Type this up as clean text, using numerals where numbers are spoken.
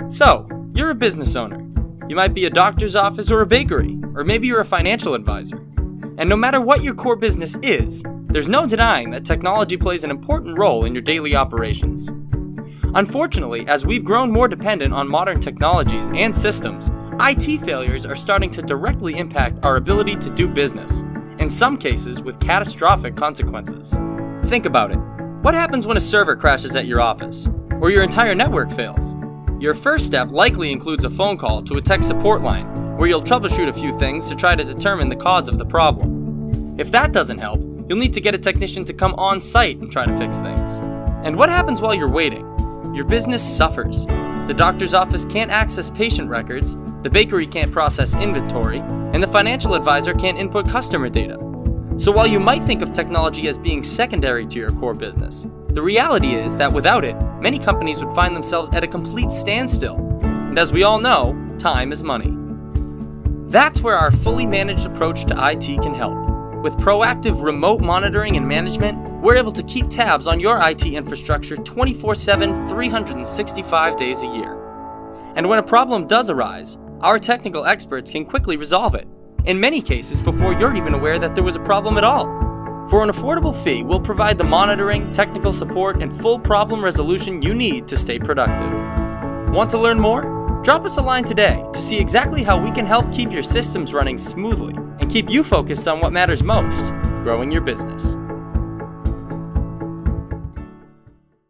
So, you're a business owner. You might be a doctor's office or a bakery, or maybe you're a financial advisor. And no matter what your core business is, there's no denying that technology plays an important role in your daily operations. Unfortunately, as we've grown more dependent on modern technologies and systems, IT failures are starting to directly impact our ability to do business, in some cases with catastrophic consequences. Think about it. What happens when a server crashes at your office, or your entire network fails? Your first step likely includes a phone call to a tech support line, where you'll troubleshoot a few things to try to determine the cause of the problem. If that doesn't help, you'll need to get a technician to come on site and try to fix things. And what happens while you're waiting? Your business suffers. The doctor's office can't access patient records, the bakery can't process inventory, and the financial advisor can't input customer data. So while you might think of technology as being secondary to your core business, the reality is that without it, many companies would find themselves at a complete standstill. And as we all know, time is money. That's where our fully managed approach to IT can help. With proactive remote monitoring and management, we're able to keep tabs on your IT infrastructure 24/7, 365 days a year. And when a problem does arise, our technical experts can quickly resolve it, in many cases before you're even aware that there was a problem at all. For an affordable fee, we'll provide the monitoring, technical support, and full problem resolution you need to stay productive. Want to learn more? Drop us a line today to see exactly how we can help keep your systems running smoothly and keep you focused on what matters most, growing your business.